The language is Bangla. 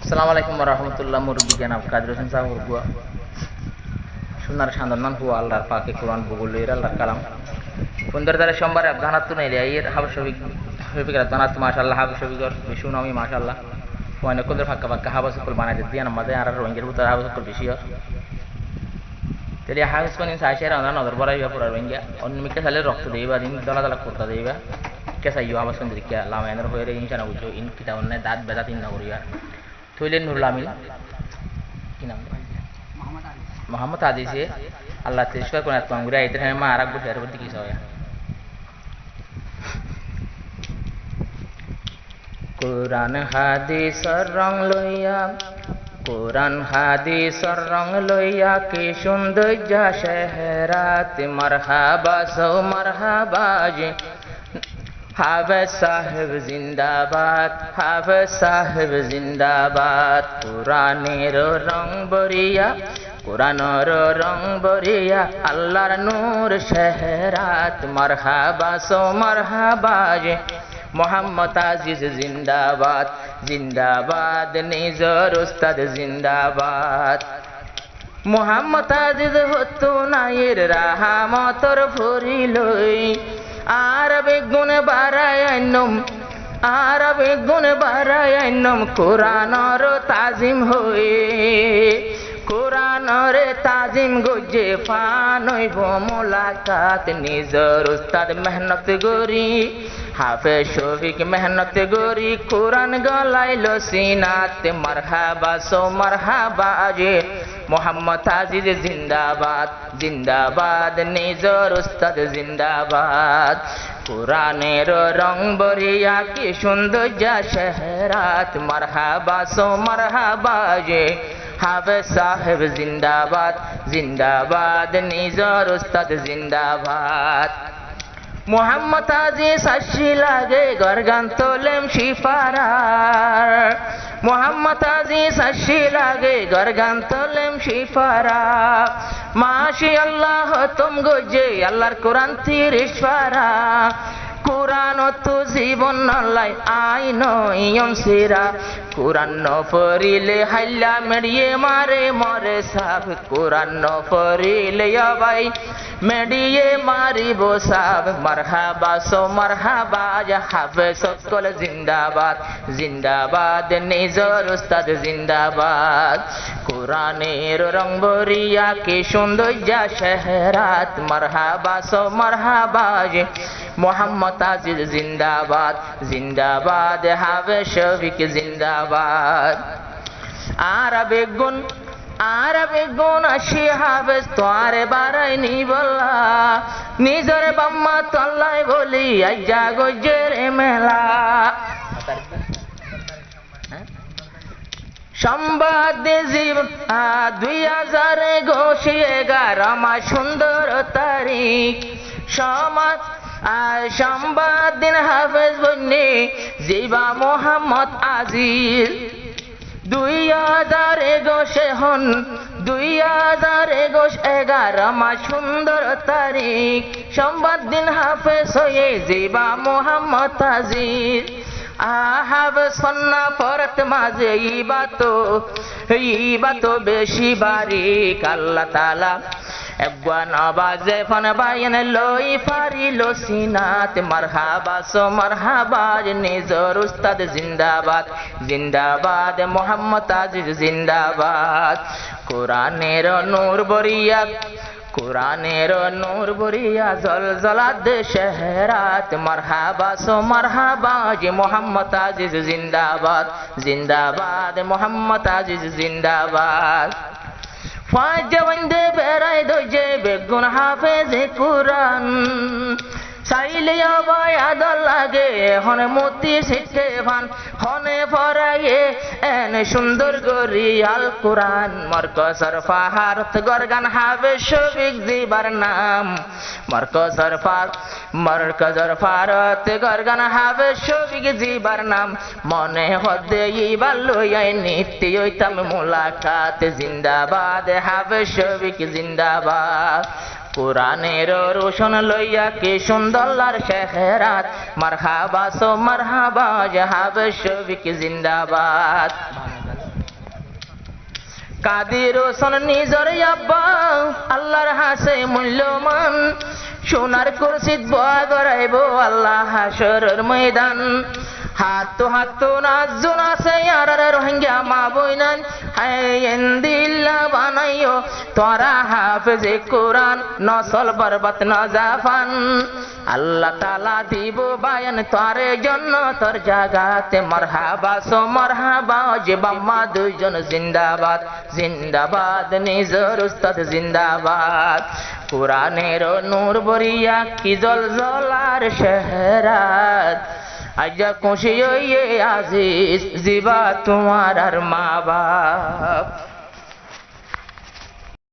Assalamualaikum warahmatullahi wabarakatuh. Kadir Hussein Sahur gua. Sunar Shandanan huwa Allah pakai Quran bugulir Allah kalam. Pundar dari সোমবার আফগানাত তুনে এর হাবশবিক হইবিক আফগানাত মাশাআল্লাহ হাবশবিকর বিশুনামি মাশাআল্লাহ ওয়ানে কুদর ফাক্কা ফাক্কা হাবশকুল বানাতে দিয়া নামাজে আর রোহিঙ্গার ভিতর হাবশকুল বেশিও তেলি হাবশ কোন সাইশের আনা নজর বড়াইবা পুরা রোহিঙ্গা অন্যমিকে সালে রক্ত দেইবা দিন দলা দলা করতে দেইবা কেসা ইউ হাবশ কোন দিকে লামায়নের হইরে ইনশাআল্লাহ বুঝো ইন কিতাবনে দাঁত বেদা তিন না করিয়া থইলেন নুরুল আমিন কি নাম মোহাম্মদ আদিসে আল্লাহ তেশকা কোন আত্মা গুরা ইতরে মা আরাক বসে আর বলতে কি সয়া কোরআন হাদিসের রং লইয়া কোরআন হাদিসের রং লইয়া কি সৌন্দর্য শহরাত মারহাবা সো মারহাবা জি হাফেজ সাহেব জিন্দাবাদ হাফেজ সাহেব জিন্দাবাদ কোরআনের রং বরিয়া কোরআনের রং বরিয়া আল্লাহর নূর শহরাত মারহাবা সো মারহাবা জি মোহাম্মদ আজিজ জিন্দাবাদ জিন্দাবাদ নিজর উস্তাদ জিন্দাবাদ মোহাম্মদ আজিজ হতো নায়ের রাহমতর ফুরিলই আর বেগুন বারায়নম আর বেগুন বারায়নম কোরআনর তাজিম হয়ে কোরআনরে তাজিম গজে ফানইব মোলাকাত নিজর উস্তাদ মেহনত গরি হাফেজ শফিক মেহনত গরি কোরআন গলাইলো সিনাত মারহাবা সো মারহাবা যে মোহাম্মদ আজিজ জিন্দাবাদ জিন্দাবাদ নিজর উস্তাদ জিন্দাবাদ কোরআনের রং বরিয়া কি সৌন্দর্য শহরাত মারহাবা সো মারহাবা যে হাফেজ সাহেব জিন্দাবাদ জিন্দাবাদ নিজর উস্তাদ জিন্দাবাদ মোহাম্মদ আজিজ আশি লাগে গরগান তোলেম শিফারার মোহাম্মদ আজিজ আশি লাগে গরগান তোলেম শিফারা মাশি আল্লাহ তুম গজে আল্লাহর কোরআন তিরিশারা কোরআন তো জীবন নলাই আইন ইয়ম সিরা কোরআন ন পড়িলে হাইলা মেরিয়ে মারে মরে সাব কোরআন ন পড়িলে ভাই মেডিয়ে মারিব সাব মারহাবা সো মারহাবা ইয়া হাফেজ সকল জিন্দাবাদ জিন্দাবাদ নিজর উস্তাদ জিন্দাবাদ কোরআনের রং বরিয়া কি সৌন্দর্য শহরাত মারহাবা সো মারহাবা মোহাম্মদ আজিজ জিন্দাবাদ জিন্দাবাদ হাফেজ শফিক জিন্দাবাদ আরবে গুণ আসি হাফেজ তোয়ারে বারাইনি বলা নিজর বাম্মা তল্লাই বলি আইজা গজের মেলা সংবাদ জীবন 2011 মাস সুন্দর তারিখ সমাজ সংবাদ দিন হাফেজ বন্যে জিবা মোহাম্মদ আজিজ 2011 হন 2011 মাস সুন্দর তারিখ সংবাদ দিন হাফেজ হয়ে জিবা মোহাম্মদ আজিজ হাফেজ সন্না পরত মাঝে ইবাতো বেশি বারিক আল্লাহ তাআলা একবার নবাজে ফন বাইন লই ফারিলো সিনাত মারহাবা সো মারহাবা নিজর উস্তাদ জিন্দাবাদ জিন্দাবাদ মোহাম্মদ আজিজ জিন্দাবাদ কোরআনের নূর বরিয়া কোরআনের নূর বরিয়া জলজলাত শহরাত মারহাবা সো মারহাবা জি মোহাম্মদ আজিজ জিন্দাবাদ জিন্দাবাদ মোহাম্মদ আজিজ জিন্দাবাদ ফাজওয়ান্দে বেরাই দোজে বেগুন হাফেজ কুরআন চাইলে অবায়াদ লাগে হনে মতি শিখে ভান হনে ফরায়ে এনে সুন্দর গরি আল কুরআন মারকসর ফাহারত গরগান হাফেজ শফিক জিবার নাম মারকসর ফারত গরগান হাফেজ শফিক জিবার নাম মনে হদে ইবার লইয়াই নিত্য হইতাম মুলাকাত জিন্দাবাদ হাফেজ শফিক জিন্দাবাদ কোরআনের রোশন লইয়া কি সুন্দর শহরাত মারহাবা সো মারহাবা হাফেজ শফিক জিন্দাবাদ কাদির হোসেন নিজর আব্বা আল্লাহর হাসে মূল্যমান সোনার কুরসিত বয়া গড়াইব আল্লাহ হাসরের ময়দান হাত নাজন আছে আর রোহিঙ্গা মা বইনান হায়ন্দিল্লা বানাইও তোরা হাফেজে কোরআন নসল বরবাত না জাফান আল্লাহ তাআলা দিব বায়ান তোরে জন্য তোর জাগাতে মারহাবা সো মারহাবা যে বাম্মা দুইজন জিন্দাবাদ জিন্দাবাদ নিজর উস্তাদ জিন্দাবাদ কোরআনের নূর বরিয়া কি জলজলার শহরাত আজা খুশি হইয়ে আজিজ জিবা তোমার আর মা বাপ